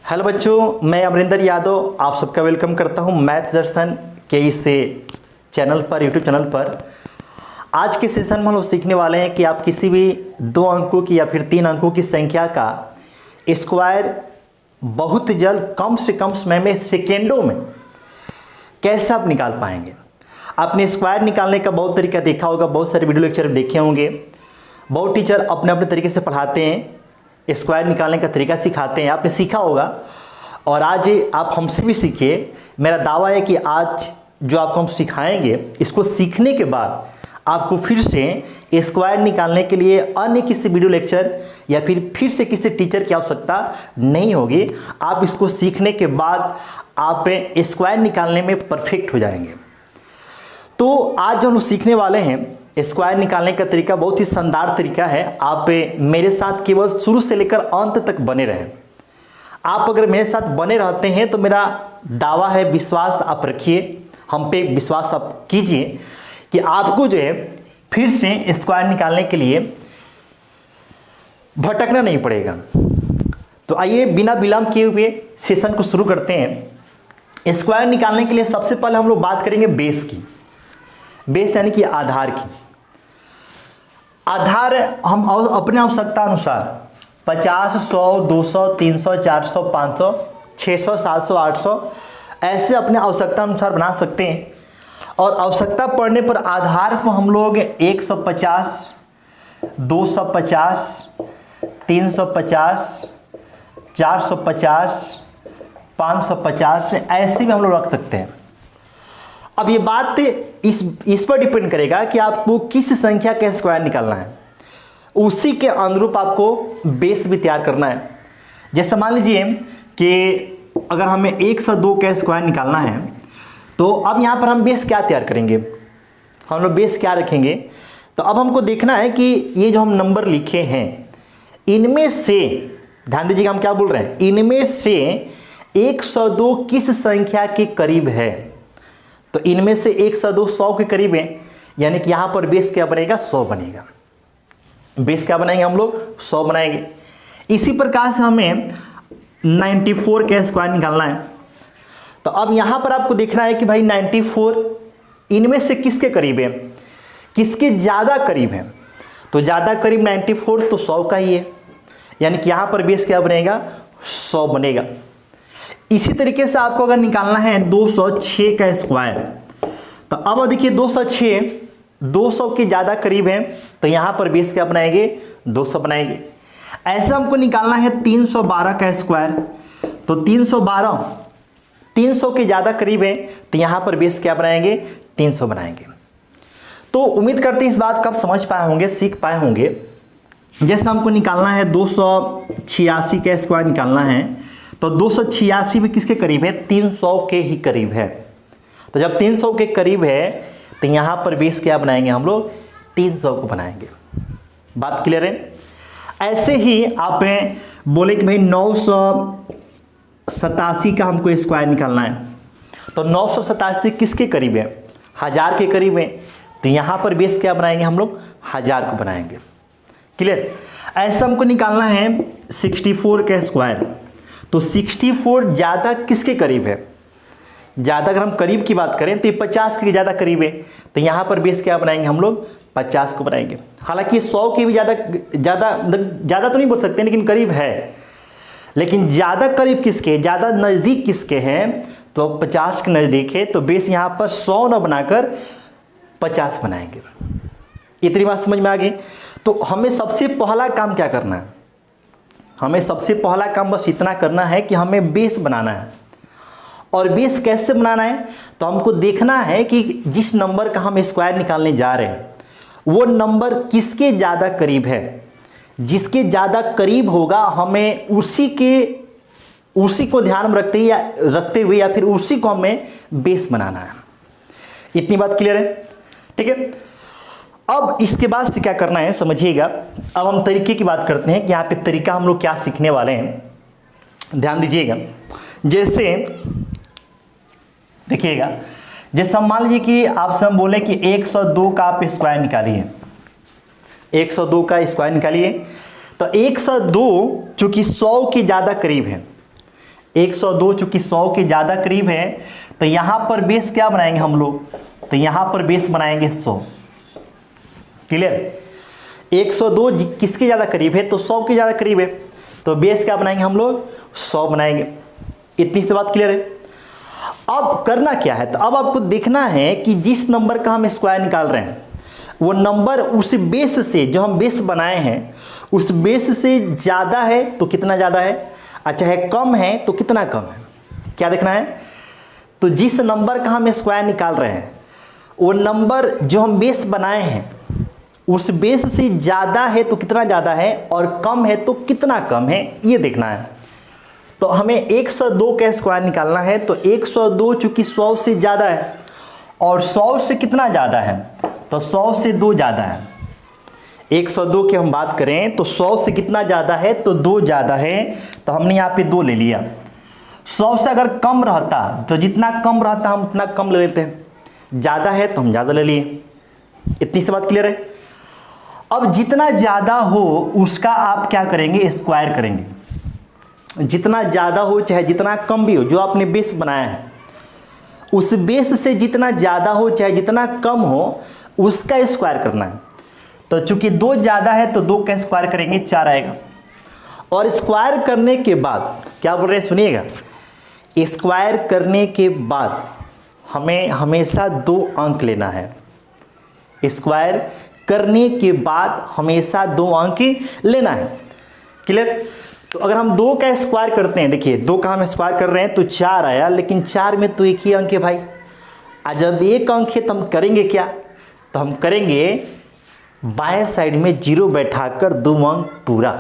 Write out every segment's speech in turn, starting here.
Hello बच्चों, मैं अमरिंदर यादव आप सबका वेलकम करता हूं मैथ दर्शन के इस चैनल पर, यूट्यूब चैनल पर। आज के सेशन में हम लोग सीखने वाले हैं कि आप किसी भी 2 अंकों की या फिर 3 अंकों की संख्या का स्क्वायर बहुत जल्द कम से कम समय में, सेकेंडों में कैसे आप निकाल पाएंगे। आपने स्क्वायर निकालने का बहुत तरीका देखा होगा, बहुत सारे वीडियो लेक्चर देखे होंगे। बहुत टीचर अपने अपने तरीके से पढ़ाते हैं, स्क्वायर निकालने का तरीका सिखाते हैं, आपने सीखा होगा। और आज आप हमसे भी सीखिए। मेरा दावा है कि आज जो आपको हम सिखाएंगे, इसको सीखने के बाद आपको फिर से स्क्वायर निकालने के लिए अन्य किसी वीडियो लेक्चर या फिर से किसी टीचर की आवश्यकता नहीं होगी। आप इसको सीखने के बाद आप स्क्वायर निकालने में परफेक्ट हो जाएंगे। तो आज जो हम सीखने वाले हैं, स्क्वायर निकालने का तरीका बहुत ही शानदार तरीका है। आप मेरे साथ केवल शुरू से लेकर अंत तक बने रहें। आप अगर मेरे साथ बने रहते हैं तो मेरा दावा है, विश्वास आप रखिए, हम पे विश्वास आप कीजिए कि आपको जो है फिर से स्क्वायर निकालने के लिए भटकना नहीं पड़ेगा। तो आइए बिना विलंब किए हुए सेशन को शुरू करते हैं। स्क्वायर निकालने के लिए सबसे पहले हम लोग बात करेंगे बेस की। बेस यानी कि आधार की। आधार हम अपने आवश्यकता अनुसार 50, 100, 200, 300, 400, 500, 600, 700, 800 ऐसे अपने आवश्यकता अनुसार बना सकते हैं। और आवश्यकता पड़ने पर आधार को हम लोग 150, 250, 350, 450, 550 ऐसे भी हम लोग रख सकते हैं। अब ये बात इस पर डिपेंड करेगा कि आपको किस संख्या का स्क्वायर निकालना है, उसी के अनुरूप आपको बेस भी तैयार करना है। जैसे मान लीजिए कि अगर हमें 102 का स्क्वायर निकालना है, तो अब यहाँ पर हम बेस क्या तैयार करेंगे, हम लोग बेस क्या रखेंगे। तो अब हमको देखना है कि ये जो हम नंबर लिखे हैं, इनमें से, ध्यान दीजिएगा हम क्या बोल रहे हैं, इनमें से 102 किस संख्या के करीब है। तो इनमें से 102 100 के करीब है, यानी कि यहां पर बेस क्या बनेगा, 100 बनेगा। बेस क्या बनाएंगे हम लोग, 100 बनाएंगे। इसी प्रकार से हमें 94 का स्क्वायर निकालना है। तो अब यहां पर आपको देखना है कि भाई 94 इनमें से किसके करीब है, किसके ज्यादा करीब है। तो ज्यादा करीब 94 तो 100 का ही है, यानी कि यहां पर बेस क्या बनेगा, 100 बनेगा। इसी तरीके से आपको अगर निकालना है 206 का स्क्वायर, तो अब देखिए 206 200 के ज़्यादा करीब है, तो यहाँ पर बेस क्या बनाएंगे, 200 बनाएंगे। ऐसा हमको निकालना है 312 का स्क्वायर, तो 312 300 के ज़्यादा करीब है, तो यहाँ पर बेस क्या बनाएंगे, 300 बनाएंगे। तो उम्मीद करते हैं इस बात को आप समझ पाए होंगे, सीख पाए होंगे। जैसे हमको निकालना है 286 का स्क्वायर निकालना है, तो 286 भी किसके करीब है, 300 के ही करीब है। तो जब 300 के करीब है, तो यहां पर बेस क्या बनाएंगे हम लोग, 300 को बनाएंगे। बात क्लियर है। ऐसे ही आप बोले कि भाई 987 का हमको स्क्वायर निकालना है, तो 987 किसके करीब है, 1000 के करीब है। तो यहां पर बेस क्या बनाएंगे हम लोग, 1000 को बनाएंगे। क्लियर। ऐसा हमको निकालना है 64 का स्क्वायर, तो 64 ज़्यादा किसके करीब है, ज़्यादा अगर हम करीब की बात करें तो ये 50 के ज़्यादा करीब है। तो यहाँ पर बेस क्या बनाएंगे हम लोग, 50 को बनाएंगे। हालांकि 100 के भी ज़्यादा तो नहीं बोल सकते, लेकिन करीब है। लेकिन ज़्यादा करीब किसके, ज़्यादा नज़दीक किसके हैं, तो 50 के नज़दीक है, तो बेस यहाँ पर 100 न बनाकर 50 बनाएंगे। इतनी बात समझ में आ गई। तो हमें सबसे पहला काम क्या करना है, हमें सबसे पहला काम बस इतना करना है कि हमें बेस बनाना है। और बेस कैसे बनाना है, तो हमको देखना है कि जिस नंबर का हम स्क्वायर निकालने जा रहे हैं, वो नंबर किसके ज़्यादा करीब है। जिसके ज़्यादा करीब होगा, हमें उसी को ध्यान में रखते हुए या फिर उसी को हमें बेस बनाना है। इतनी बात क्लियर है, ठीक है। अब इसके बाद से क्या करना है समझिएगा। अब हम तरीके की बात करते हैं कि यहाँ पे तरीका हम लोग क्या सीखने वाले हैं, ध्यान दीजिएगा। जैसे देखिएगा, जैसे हम मान लीजिए कि आपसे हम बोले कि 102 का आप स्क्वायर निकालिए, 102 का स्क्वायर निकालिए। तो 102 चूंकि 100 के ज़्यादा करीब है, 102 चूंकि 100 के ज़्यादा करीब है तो यहाँ पर बेस क्या बनाएंगे हम लोग, तो यहाँ पर बेस बनाएंगे 100। क्लियर, 102 किसके ज़्यादा करीब है, तो 100 के ज़्यादा करीब है, तो बेस क्या बनाएंगे हम लोग, 100 बनाएंगे। इतनी सी बात क्लियर है। अब करना क्या है, तो अब आपको देखना है कि जिस नंबर का हम स्क्वायर निकाल रहे हैं वो नंबर उस बेस से, जो हम बेस बनाए हैं उस बेस से ज़्यादा है तो कितना ज़्यादा है, अच्छा है कम है तो कितना कम है, क्या देखना है। तो जिस नंबर का हम स्क्वायर निकाल रहे हैं वो नंबर जो हम बेस बनाए हैं उस बेस से ज़्यादा है तो कितना ज़्यादा है और कम है तो कितना कम है, ये देखना है। तो हमें 102 का स्क्वायर निकालना है, तो 102 चूंकि 100 से ज़्यादा है और 100 से कितना ज़्यादा है, तो 100 से 2 ज़्यादा है। 102 की हम बात करें तो 100 से कितना ज़्यादा है, तो 2 ज़्यादा है, तो हमने यहाँ पे 2 ले लिया। 100 से अगर कम रहता तो जितना कम रहता हम उतना कम ले लेते हैं, ज़्यादा है तो हम ज़्यादा ले लिए। इतनी सी बात क्लियर है। अब जितना ज़्यादा हो उसका आप क्या करेंगे, स्क्वायर करेंगे। जितना ज़्यादा हो चाहे जितना कम भी हो, जो आपने बेस बनाया है उस बेस से जितना ज़्यादा हो चाहे जितना कम हो उसका स्क्वायर करना है। तो चूंकि 2 ज़्यादा है तो 2 का स्क्वायर करेंगे, 4 आएगा। और स्क्वायर करने के बाद क्या बोल रहे हैं, सुनिएगा, स्क्वायर करने के बाद हमें हमेशा 2 अंक लेना है। स्क्वायर करने के बाद हमेशा 2 अंक लेना है। क्लियर। तो अगर हम 2 का स्क्वायर करते हैं, देखिए 2 का हम स्क्वायर कर रहे हैं तो 4 आया, लेकिन 4 में तो एक ही अंक है भाई। आज जब एक अंक है तो हम करेंगे क्या, तो हम करेंगे बाएं साइड में 0 बैठाकर 2 अंक पूरा।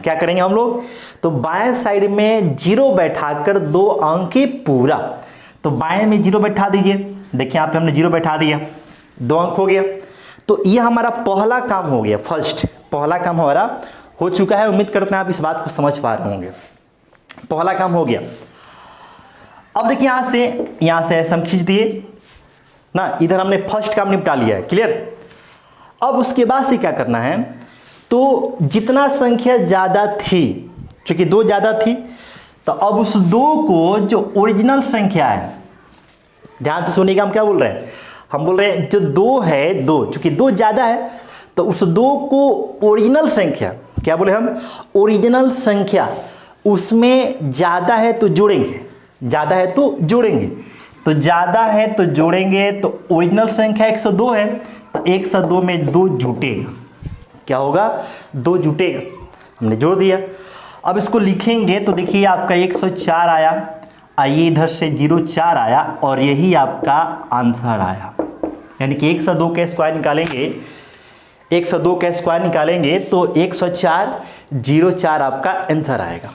क्या करेंगे हम लोग, तो बाएं साइड में 0 बैठाकर 2 अंक पूरा। तो बाएं में 0 बैठा दीजिए, देखिए यहाँ पे हमने 0 बैठा दिया, 2 अंक हो गया। तो ये हमारा पहला काम हो गया, फर्स्ट पहला काम हमारा हो चुका है। उम्मीद करते हैं आप इस बात को समझ पा रहे होंगे। पहला काम हो गया। अब देखिए यहाँ से ऐसे हम खींच दिए ना, इधर हमने फर्स्ट काम निपटा लिया है। क्लियर। अब उसके बाद से क्या करना है, तो जितना संख्या ज़्यादा थी, चूंकि 2 ज़्यादा थी, तो अब उस 2 को जो ओरिजिनल संख्या है, ध्यान से सुनिएगा हम क्या बोल रहे हैं, हम बोल रहे हैं जो 2 है, 2 चूंकि 2 ज़्यादा है तो उस 2 को ओरिजिनल संख्या, क्या बोले हम, ओरिजिनल संख्या, उसमें ज़्यादा है तो जोड़ेंगे, ज़्यादा है तो जोड़ेंगे, तो ज़्यादा है तो जोड़ेंगे। तो ओरिजिनल संख्या 102 है तो 102 में 2 जुटेगा, क्या होगा, 2 जुटेगा, हमने जोड़ दिया। अब इसको लिखेंगे तो देखिए आपका 104 आया, आइए इधर से 04 आया और यही आपका आंसर आया। यानी कि 102 का स्क्वायर निकालेंगे, 102 का स्क्वायर निकालेंगे तो 104 आपका आंसर आएगा।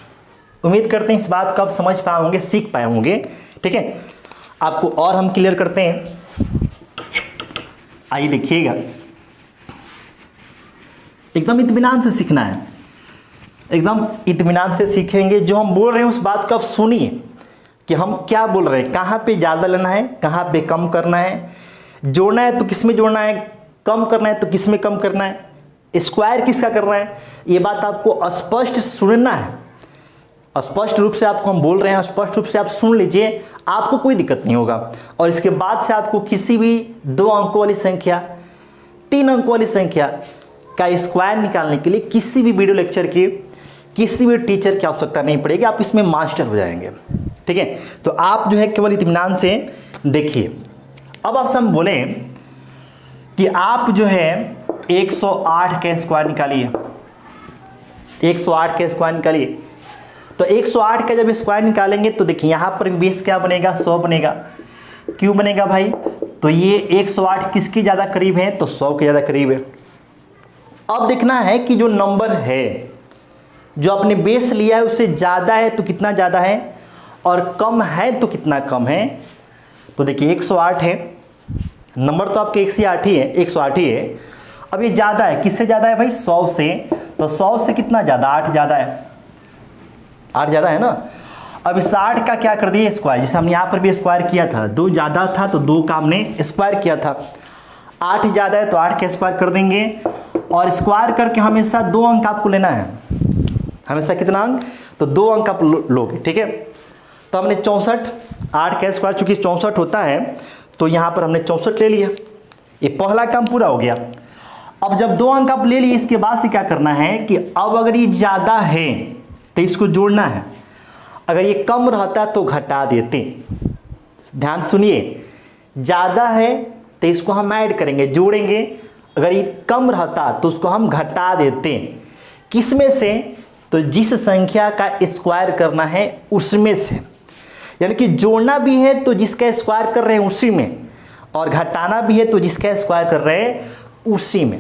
उम्मीद करते हैं इस बात को आप समझ पाए होंगे, सीख पाए होंगे। ठीक है, आपको और हम क्लियर करते हैं। आइए देखिएगा, एकदम इत्मीनान से सीखना है, एकदम इत्मीनान से सीखेंगे। जो हम बोल रहे हैं उस बात को आप सुनिए कि हम क्या बोल रहे हैं, कहाँ पे ज़्यादा लेना है, कहाँ पे कम करना है, जोड़ना है तो किस में जोड़ना है, कम करना है तो किस में कम करना है, स्क्वायर किसका करना है, ये बात आपको स्पष्ट सुनना है। स्पष्ट रूप से आपको हम बोल रहे हैं, स्पष्ट रूप से आप सुन लीजिए, आपको कोई दिक्कत नहीं होगा। और इसके बाद से आपको किसी भी 2 अंकों वाली संख्या, 3 अंकों वाली संख्या का स्क्वायर निकालने के लिए किसी भी वीडियो लेक्चर की, किसी भी टीचर की आवश्यकता नहीं पड़ेगी, आप इसमें मास्टर हो जाएंगे। ठीक है, तो आप जो है केवल इत्मीनान से देखिए। अब आपसे हम बोलें कि आप जो है 108 का स्क्वायर निकालिए, 108 का स्क्वायर निकालिए। तो 108 का जब स्क्वायर निकालेंगे तो देखिए यहाँ पर बेस क्या बनेगा, 100 बनेगा। क्यों बनेगा भाई, तो ये 108 किसके ज़्यादा करीब है, तो 100 के ज़्यादा करीब है। अब देखना है कि जो नंबर है, जो आपने बेस लिया है उससे ज़्यादा है तो कितना ज़्यादा है और कम है तो कितना कम है। तो देखिए 108 है, नंबर तो आपके 108 ही है, 108 ही है। अब ये ज़्यादा है, किससे ज़्यादा है भाई, 100 से। तो 100 से कितना ज़्यादा, 8 ज़्यादा है, 8 ज़्यादा है ना। अब इस 8 का क्या कर दिए स्क्वायर, जैसे हमने यहाँ पर भी स्क्वायर किया था, 2 ज़्यादा था तो 2 का हमने स्क्वायर किया था। 8 ज़्यादा है तो 8 का स्क्वायर कर देंगे और स्क्वायर करके हमेशा 2 अंक आपको लेना है। हमेशा कितना अंक, तो 2 अंक आप लोगे। ठीक है, तो हमने 64, 8 का स्क्वायर चूंकि 64 होता है तो यहाँ पर हमने 64 ले लिया। ये पहला काम पूरा हो गया। अब जब 2 अंक आप ले लिए, इसके बाद से क्या करना है कि अब अगर ये ज़्यादा है तो इसको जोड़ना है, अगर ये कम रहता तो घटा देते। ध्यान सुनिए, ज़्यादा है तो इसको हम ऐड करेंगे, जोड़ेंगे। अगर ये कम रहता तो उसको हम घटा देते। किस में से? तो जिस संख्या का स्क्वायर करना है उसमें से। यानी कि जोड़ना भी है तो जिसका स्क्वायर कर रहे हैं उसी में, और घटाना भी है तो जिसका स्क्वायर कर रहे हैं उसी में।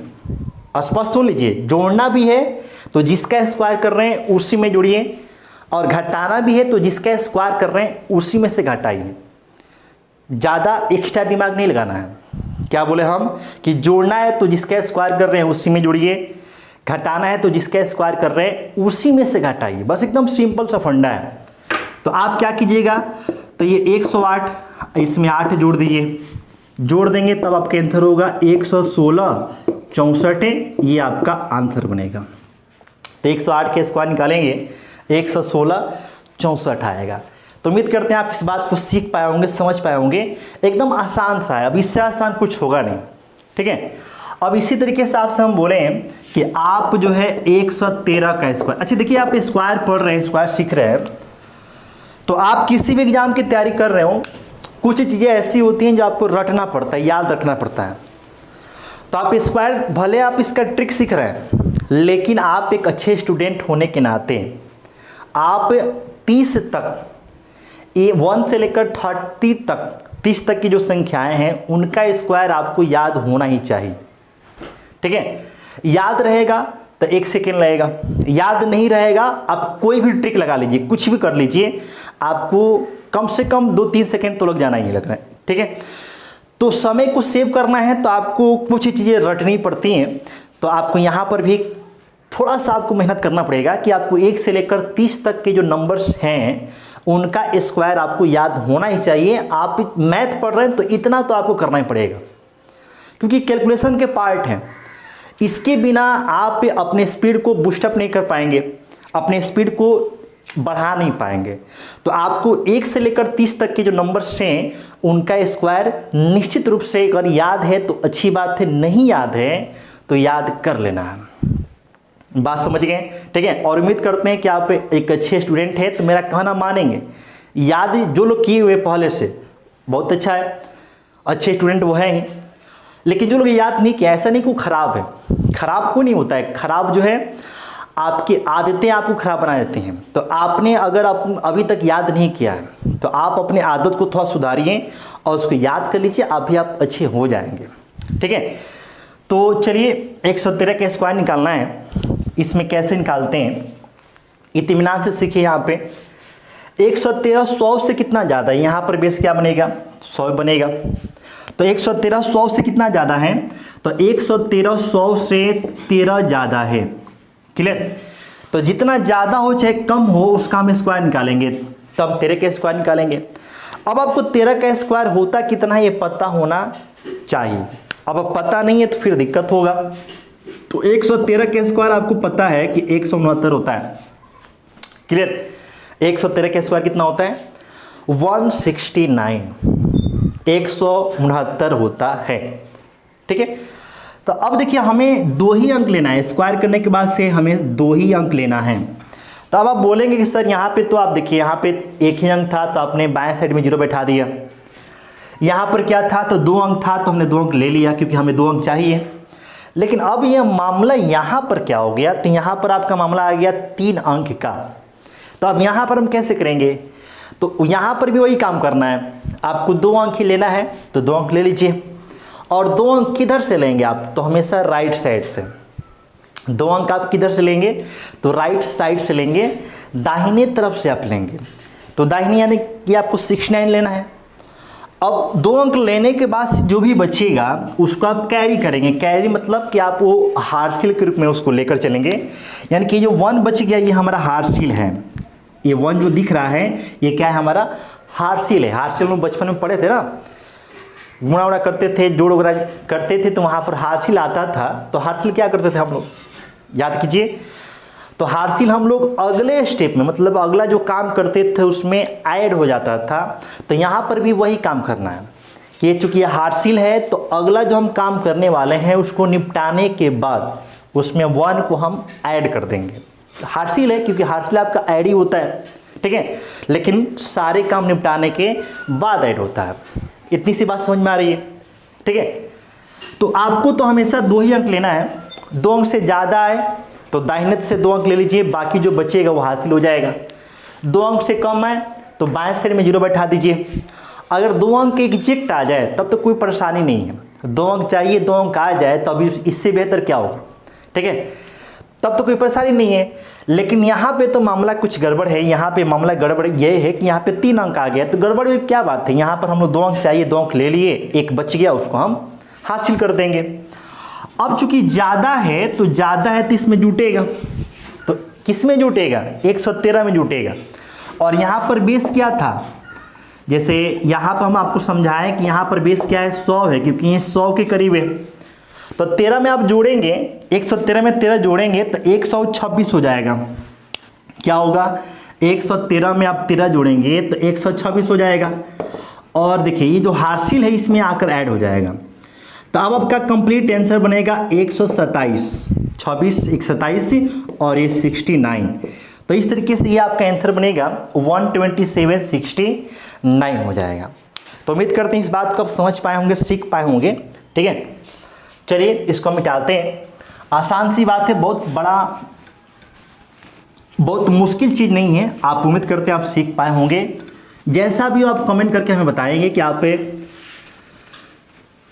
स्पष्ट सुन लीजिए, जोड़ना भी है तो जिसका स्क्वायर कर रहे हैं उसी में जोड़िए, और घटाना भी है तो जिसका स्क्वायर कर रहे हैं उसी में से घटाइए। ज़्यादा एक्स्ट्रा दिमाग नहीं लगाना है। क्या बोले हम कि जोड़ना है तो जिसका स्क्वायर कर रहे हैं उसी में जोड़िए, घटाना है तो जिसका स्क्वायर कर रहे हैं उसी में से घटाइए। बस एकदम सिंपल सा फंडा है। तो आप क्या कीजिएगा, तो ये 108, इसमें 8 जोड़ दीजिए, जोड़ देंगे तब आपका आंसर होगा 116 64, ये आपका आंसर बनेगा। तो 108 के स्क्वायर निकालेंगे 116 64 आएगा। तो उम्मीद करते हैं आप इस बात को सीख पाए होंगे, समझ पाए होंगे। एकदम आसान सा है, अब इससे आसान कुछ होगा नहीं। ठीक है, अब इसी तरीके से आपसे हम बोले कि आप जो है 113 का स्क्वायर, अच्छा देखिए आप स्क्वायर पढ़ रहे हैं, स्क्वायर सीख रहे हैं, तो आप किसी भी एग्जाम की तैयारी कर रहे हो, कुछ चीज़ें ऐसी होती हैं जो आपको रटना पड़ता है, याद रखना पड़ता है। तो आप स्क्वायर, भले आप इसका ट्रिक सीख रहे हैं, लेकिन आप एक अच्छे स्टूडेंट होने के नाते आप 30 तक, 1 से लेकर 30 तक की जो संख्याएं हैं उनका स्क्वायर आपको याद होना ही चाहिए। ठीक है, याद रहेगा तो 1 सेकेंड लगेगा, याद नहीं रहेगा आप कोई भी ट्रिक लगा लीजिए, कुछ भी कर लीजिए, आपको कम से कम 2-3 सेकेंड तो लग जाना ही लग रहा है। ठीक है, तो समय को सेव करना है तो आपको कुछ चीज़ें रटनी पड़ती हैं। तो आपको यहाँ पर भी थोड़ा सा आपको मेहनत करना पड़ेगा कि आपको 1 से लेकर 30 तक के जो नंबर्स हैं उनका स्क्वायर आपको याद होना ही चाहिए। आप मैथ पढ़ रहे हैं तो इतना तो आपको करना ही पड़ेगा, क्योंकि कैलकुलेशन के पार्ट हैं। इसके बिना आप अपने स्पीड को बूस्टअप नहीं कर पाएंगे, अपने स्पीड को बढ़ा नहीं पाएंगे। तो आपको 1 से लेकर 30 तक के जो नंबर्स हैं उनका स्क्वायर निश्चित रूप से अगर याद है तो अच्छी बात है, नहीं याद है तो याद कर लेना है। बात समझ गए? ठीक है, और उम्मीद करते हैं कि आप एक अच्छे स्टूडेंट हैं, तो मेरा कहना मानेंगे। याद जो लोग किए हुए पहले से बहुत अच्छा है, अच्छे स्टूडेंट वो हैं ही, लेकिन जो लोग याद नहीं किया, ऐसा नहीं कि वो खराब है, खराब को नहीं होता है। खराब जो है आपकी आदतें आपको खराब बना देती हैं। तो आपने अगर अभी तक याद नहीं किया है तो आप अपनी आदत को थोड़ा सुधारिए और उसको याद कर लीजिए, अभी आप अच्छे हो जाएंगे। ठीक है, तो चलिए 113 का स्क्वायर निकालना है। इसमें कैसे निकालते हैं इत्मीनान से सीखिए। यहाँ पे 113 100 से कितना ज़्यादा है, यहाँ पर बेस क्या बनेगा, 100 बनेगा। तो 113 100 से कितना ज़्यादा है, तो 113 100 से 13 ज़्यादा है। क्लियर? तो जितना ज़्यादा हो चाहे कम हो उसका हम स्क्वायर निकालेंगे, तब 13 का स्क्वायर निकालेंगे। अब आपको 13 का स्क्वायर होता कितना है ये पता होना चाहिए। अब पता नहीं है तो फिर दिक्कत होगा। तो 113 का स्क्वायर आपको पता है कि 169 होता है। क्लियर? 113 का स्क्वायर कितना होता है, 169, 169 होता है। ठीक है, तो अब देखिए हमें 2 ही अंक लेना है, स्क्वायर करने के बाद से हमें 2 ही अंक लेना है। तो अब आप बोलेंगे कि सर यहाँ पे तो आप देखिए यहाँ पे 1 ही अंक था तो आपने बाएं साइड में 0 बैठा दिया, यहाँ पर क्या था तो 2 अंक था तो हमने 2 अंक ले लिया क्योंकि हमें 2 अंक चाहिए। लेकिन अब यह मामला यहाँ पर क्या हो गया, तो यहाँ पर आपका मामला आ गया 3 अंक का। तो अब यहाँ पर हम कैसे करेंगे, तो यहाँ पर भी वही काम करना है, आपको 2 अंक ही लेना है तो 2 अंक ले लीजिए। और 2 अंक किधर से लेंगे आप, तो हमेशा राइट साइड से। 2 अंक आप किधर से लेंगे, तो राइट साइड से लेंगे, दाहिने तरफ से आप लेंगे। तो दाहिने यानी कि आपको 69 लेना है। अब 2 अंक लेने के बाद जो भी बचेगा उसको आप कैरी करेंगे। कैरी मतलब कि आप वो हार्सिल के रूप में उसको लेकर चलेंगे, यानी कि जो 1 बच गया ये हमारा हार्सिल है। ये 1 जो दिख रहा है ये क्या है, हमारा हार्सिल है। हार्सिल में बचपन में पढ़े थे ना, गुणा उड़ा करते थे, जोड़ वगैरह करते थे, तो वहाँ पर हार्सिल आता था। तो हार्सिल क्या करते थे हम लोग, याद कीजिए। तो हासिल हम लोग अगले स्टेप में, मतलब अगला जो काम करते थे उसमें ऐड हो जाता था। तो यहाँ पर भी वही काम करना है कि चूंकि ये हासिल है तो अगला जो हम काम करने वाले हैं उसको निपटाने के बाद उसमें 1 को हम ऐड कर देंगे। हासिल है क्योंकि हासिल आपका ऐड ही होता है, ठीक है, लेकिन सारे काम निपटाने के बाद ऐड होता है। इतनी सी बात समझ में आ रही है, ठीक है। तो आपको तो हमेशा 2 ही अंक लेना है। 2 अंक से ज़्यादा आए तो दाहिने से 2 अंक ले लीजिए, बाकी जो बचेगा वो हासिल हो जाएगा। 2 अंक से कम आए तो बाएं साइड में 0 बैठा दीजिए। अगर 2 अंक एग्जैक्ट आ जाए तब तो कोई परेशानी नहीं है। 2 अंक चाहिए, 2 अंक आ जाए तो अभी इससे बेहतर क्या होगा, ठीक है, तब तो कोई परेशानी नहीं है। लेकिन यहाँ पे तो मामला कुछ गड़बड़ है। यहाँ पे मामला गड़बड़ ये है कि यहाँ पे 3 अंक आ गया, तो गड़बड़ में क्या बात है। यहाँ पर हम लोग 2 अंक चाहिए, 2 अंक ले लिए, 1 बच गया, उसको हम हासिल कर देंगे। अब चूंकि ज़्यादा है तो ज़्यादा है तो इसमें जुटेगा, तो किस में जुटेगा, 113 में जुटेगा। और यहाँ पर बेस क्या था, जैसे यहाँ पर हम आपको समझाएं कि यहाँ पर बेस क्या है, 100 है, क्योंकि ये 100 के करीब है। तो 13 में आप जोड़ेंगे, 113 में 13 जोड़ेंगे तो 126 हो जाएगा। क्या होगा, 113 में आप 13 जोड़ेंगे तो 126 हो जाएगा। और देखिए ये जो हासिल है इसमें आकर ऐड हो जाएगा। तो अब आपका कंप्लीट आंसर बनेगा 127, 26 127 और ये 69। तो इस तरीके से ये आपका आंसर बनेगा 12769 हो जाएगा। तो उम्मीद करते हैं इस बात को आप समझ पाए होंगे, सीख पाए होंगे, ठीक है। चलिए इसको मिटाते हैं। आसान सी बात है, बहुत मुश्किल चीज़ नहीं है। आप उम्मीद करते हैं आप सीख पाए होंगे। जैसा भी आप कमेंट करके हमें बताएंगे कि आप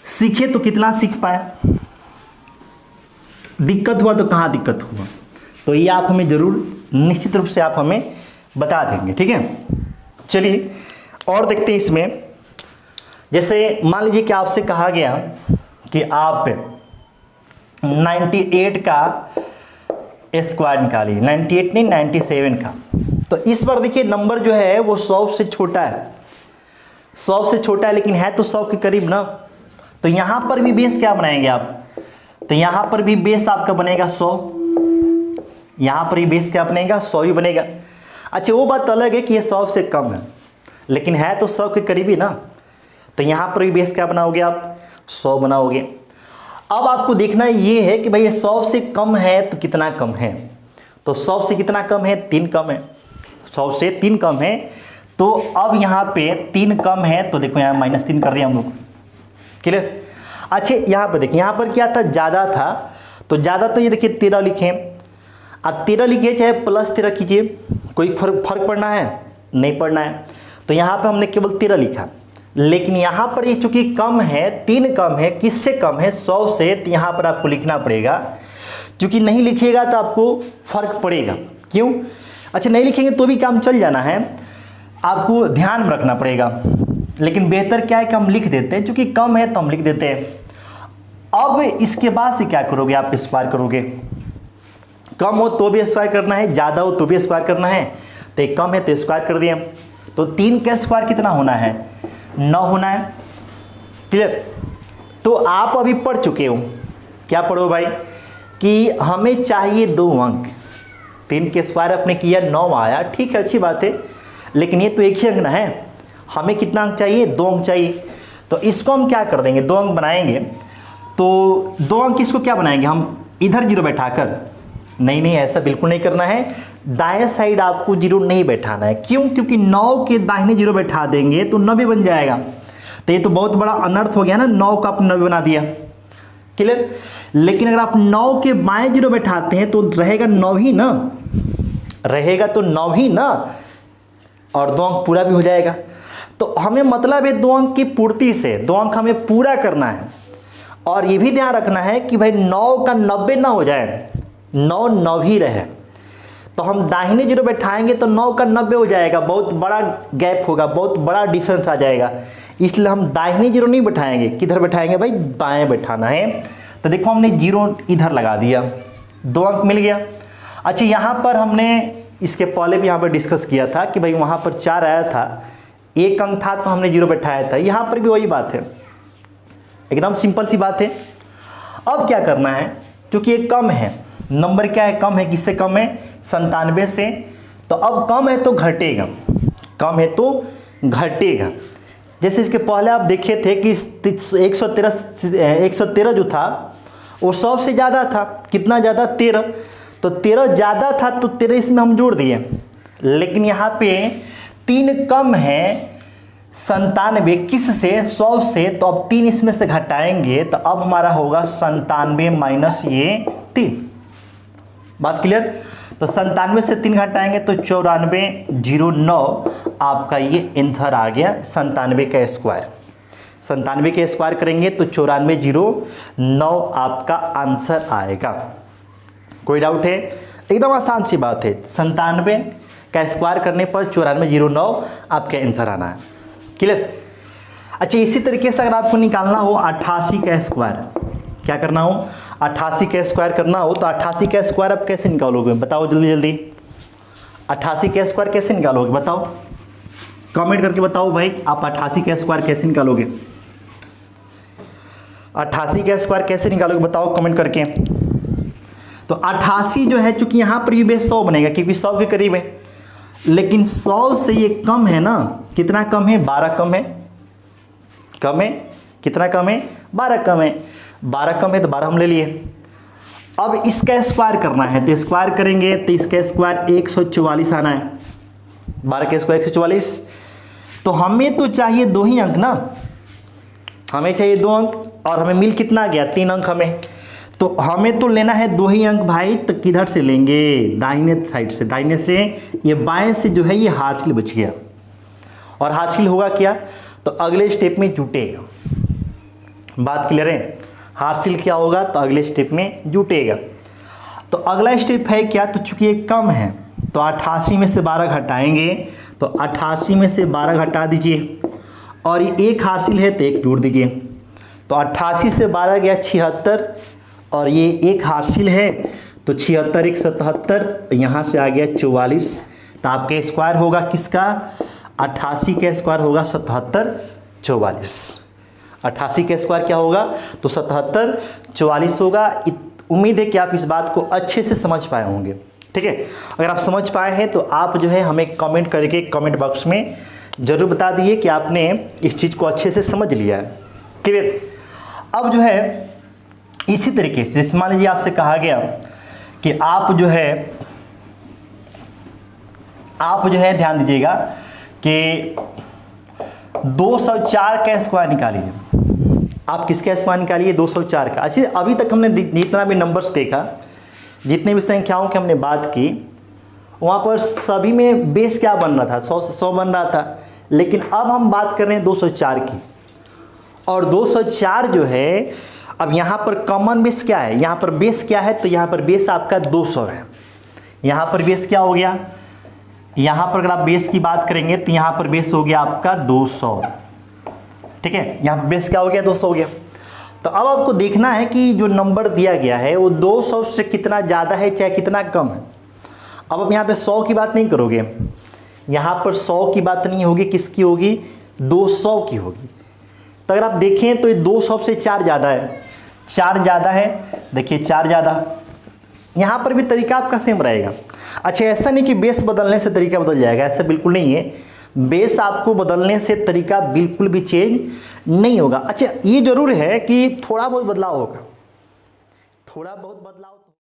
सीखे तो कितना सीख पाए, दिक्कत हुआ तो कहाँ दिक्कत हुआ, तो ये आप हमें ज़रूर निश्चित रूप से आप हमें बता देंगे, ठीक है। चलिए और देखते हैं इसमें। जैसे मान लीजिए कि आपसे कहा गया कि आप 98 का स्क्वायर निकालिए, 98 नहीं 97 का। तो इस बार देखिए नंबर जो है वो 100 से छोटा है, 100 से छोटा है, लेकिन है तो 100 के करीब ना। तो यहाँ पर भी बेस क्या बनाएंगे आप, तो यहाँ पर भी बेस आपका बनेगा 100, यहाँ पर ही बेस क्या बनेगा, 100 ही बनेगा। अच्छा वो बात अलग है कि ये 100 से कम है, लेकिन है तो 100 के करीब ही ना। तो यहाँ पर भी बेस क्या बनाओगे आप, 100 बनाओगे। अब आपको देखना ये है कि भाई ये 100 से कम है तो कितना कम है। तो 100 से कितना कम है, 3 कम है। 100 से 3 कम है, तो अब यहाँ पे 3 कम है, तो देखो यहाँ -3 कर दिया हम लोग, क्लियर। अच्छा यहाँ पर देखिए, यहाँ पर क्या था, ज़्यादा था, तो ज़्यादा तो ये देखिए 13 लिखें। अब 13 लिखिए चाहे +13 कीजिए, कोई फर्क पड़ना है, नहीं पड़ना है। तो यहाँ पर हमने केवल 13 लिखा, लेकिन यहाँ पर ये चूंकि कम है, 3 कम है, किससे कम है, 100 से, तो यहाँ पर आपको लिखना पड़ेगा। क्योंकि नहीं लिखिएगा तो आपको फर्क पड़ेगा, क्यों। अच्छा नहीं लिखेंगे तो भी काम चल जाना है, आपको ध्यान में रखना पड़ेगा। लेकिन बेहतर क्या है कि हम लिख देते हैं, चूंकि कम है तो हम लिख देते हैं। अब इसके बाद से क्या करोगे, आप स्क्वायर करोगे। कम हो तो भी स्क्वायर करना है, ज़्यादा हो तो भी स्क्वायर करना है। तो एक कम है तो स्क्वायर कर दिए। तो 3 का स्क्वायर कितना होना है, 9 होना है, क्लियर। तो आप अभी पढ़ चुके हो, क्या पढ़ो भाई, कि हमें चाहिए 2 अंक। 3 के स्क्वायर आपने किया, 9 आया, ठीक है, अच्छी बात है, लेकिन ये तो एक ही अंक ना है। हमें कितना अंक चाहिए, 2 अंक चाहिए। तो इसको हम क्या कर देंगे, 2 अंक बनाएंगे। तो 2 अंक इसको क्या बनाएंगे हम, इधर 0 बैठाकर। नहीं, ऐसा बिल्कुल नहीं करना है। दाएं साइड आपको 0 नहीं बैठाना है, क्यों, क्योंकि 9 के दाहिने 0 बैठा देंगे तो 90 बन जाएगा। तो ये तो बहुत बड़ा अनर्थ हो गया ना, 9 का आपने 90 बना दिया, क्लियर। लेकिन अगर आप 9 के बाएं 0 बैठाते हैं तो रहेगा 9 ही ना, रहेगा तो 9 ही ना, और 2 अंक पूरा भी हो जाएगा। तो हमें मतलब है 2 अंक की पूर्ति से 2 अंक हमें पूरा करना है। और ये भी ध्यान रखना है कि भाई 9 का 90 ना हो जाए, 9 9 ही रहे। तो हम दाहिने 0 बैठाएंगे तो 9 का 90 हो जाएगा, बहुत बड़ा गैप होगा, बहुत बड़ा डिफरेंस आ जाएगा। इसलिए हम दाहिने 0 नहीं बैठाएंगे, किधर बैठाएंगे भाई, बाएं बैठाना है। तो देखो हमने 0 इधर लगा दिया, 2 अंक मिल गया। अच्छा यहाँ पर हमने इसके पहले भी यहाँ पर डिस्कस किया था कि भाई वहाँ पर 4 आया था, 1 अंक था तो हमने 0 बैठाया था। यहाँ पर भी वही बात है, एकदम सिंपल सी बात है। अब क्या करना है, क्योंकि ये कम है नंबर क्या है, कम है, किससे कम है, 97 से। तो अब कम है तो घटेगा, कम है तो घटेगा। जैसे इसके पहले आप देखे थे कि 113 जो था वो 100 से ज़्यादा था, कितना ज़्यादा, 13। तो 13 ज़्यादा था तो 13 इसमें हम जोड़ दिए, लेकिन यहाँ पे 3 कम है 97 किस से, 100 से। तो अब 3 इसमें से घटाएंगे तो अब हमारा होगा 97 माइनस ये 3। बात क्लियर। तो 97 से 3 घटाएंगे तो 9409 आपका ये आंसर आ गया 97 का स्क्वायर। 97 के स्क्वायर करेंगे तो 9409 आपका आंसर आएगा। कोई डाउट है? एकदम आसान सी बात है, 97 का स्क्वायर करने पर 9409 आपका आंसर आना है। क्लियर। अच्छा, इसी तरीके से अगर आपको निकालना हो 88 का स्क्वायर, क्या करना हो, 88 का स्क्वायर करना हो तो 88 का स्क्वायर आप कैसे निकालोगे, बताओ जल्दी जल्दी। 88 का स्क्वायर कैसे निकालोगे बताओ, कमेंट करके बताओ भाई, आप 88 का स्क्वायर कैसे निकालोगे, 88 का स्क्वायर कैसे निकालोगे बताओ कमेंट करके। तो 88 जो है, चूंकि यहाँ पर भी बेस 100 बनेगा क्योंकि 100 के करीब है, लेकिन 100 से ये कम है ना, कितना कम है, 12 कम है, कम है, कितना कम है, 12 कम है, 12 कम है तो 12 हम ले लिए। अब इसका स्क्वायर करना है तो स्क्वायर करेंगे तो इसका स्क्वायर 144 आना है, 12 का स्क्वायर 144। तो हमें तो चाहिए 2 ही अंक ना, हमें चाहिए 2 अंक, और हमें मिल कितना गया, 3 अंक हमें। तो हमें तो लेना है 2 ही अंक भाई, तो किधर से लेंगे, दाहिने साइड से, दाहिने से। ये बाएं से जो है ये हासिल बच गया, और हासिल होगा क्या, तो अगले स्टेप में जुटेगा। बात क्लियर है, हासिल क्या होगा तो अगले स्टेप में जुटेगा। तो अगला स्टेप है क्या, तो चूंकि ये कम है तो 88 में से 12 घटाएंगे, तो 88 में से 12 घटा दीजिए, और ये एक हासिल है तो 1 जोड़ दीजिए। तो 88 से 12 गया 76, और ये एक हासिल है तो 76 1 77, यहाँ से आ गया 44। तो आपके स्क्वायर होगा किसका, 88 का स्क्वायर होगा 77 44। 88 का स्क्वायर क्या होगा, तो 77 44 होगा। उम्मीद है कि आप इस बात को अच्छे से समझ पाए होंगे। ठीक है, अगर आप समझ पाए हैं तो आप जो है हमें कमेंट करके कमेंट बॉक्स में ज़रूर बता दिए कि आपने इस चीज़ को अच्छे से समझ लिया है। क्लियर। अब जो है इसी तरीके से, जैसे मान लीजिए आपसे कहा गया कि आप जो है ध्यान दीजिएगा कि 204 का स्क्वायर निकालिए। आप किसका स्क्वायर निकालिए, 204 का। अच्छा, अभी तक हमने जितना भी नंबर्स देखा, जितने भी संख्याओं की हमने बात की, वहाँ पर सभी में बेस क्या बन रहा था, 100 बन रहा था। लेकिन अब हम बात कर रहे हैं 204 की, और 204 जो है, अब यहाँ पर कॉमन बेस क्या है, यहाँ पर बेस क्या है, तो यहाँ पर बेस आपका 200 है। यहाँ पर बेस क्या हो गया, यहाँ पर अगर आप बेस की बात करेंगे तो यहाँ पर बेस हो गया आपका 200। ठीक है, यहाँ पर बेस क्या हो गया, 200 हो गया। तो अब आपको देखना है कि जो नंबर दिया गया है वो 200 से कितना ज़्यादा है चाहे कितना कम है। अब आप यहाँ पे 100 की बात नहीं करोगे, यहाँ पर 100 की बात नहीं होगी, किसकी होगी, 200 की होगी। तो अगर आप देखें तो ये 200 से 4 ज़्यादा है, 4 ज़्यादा है, देखिए 4 ज़्यादा। यहाँ पर भी तरीका आपका सेम रहेगा। अच्छा, ऐसा नहीं कि बेस बदलने से तरीका बदल जाएगा, ऐसा बिल्कुल नहीं है। बेस आपको बदलने से तरीका बिल्कुल भी चेंज नहीं होगा। अच्छा, ये जरूर है कि थोड़ा बहुत बदलाव होगा, थोड़ा बहुत बदलाव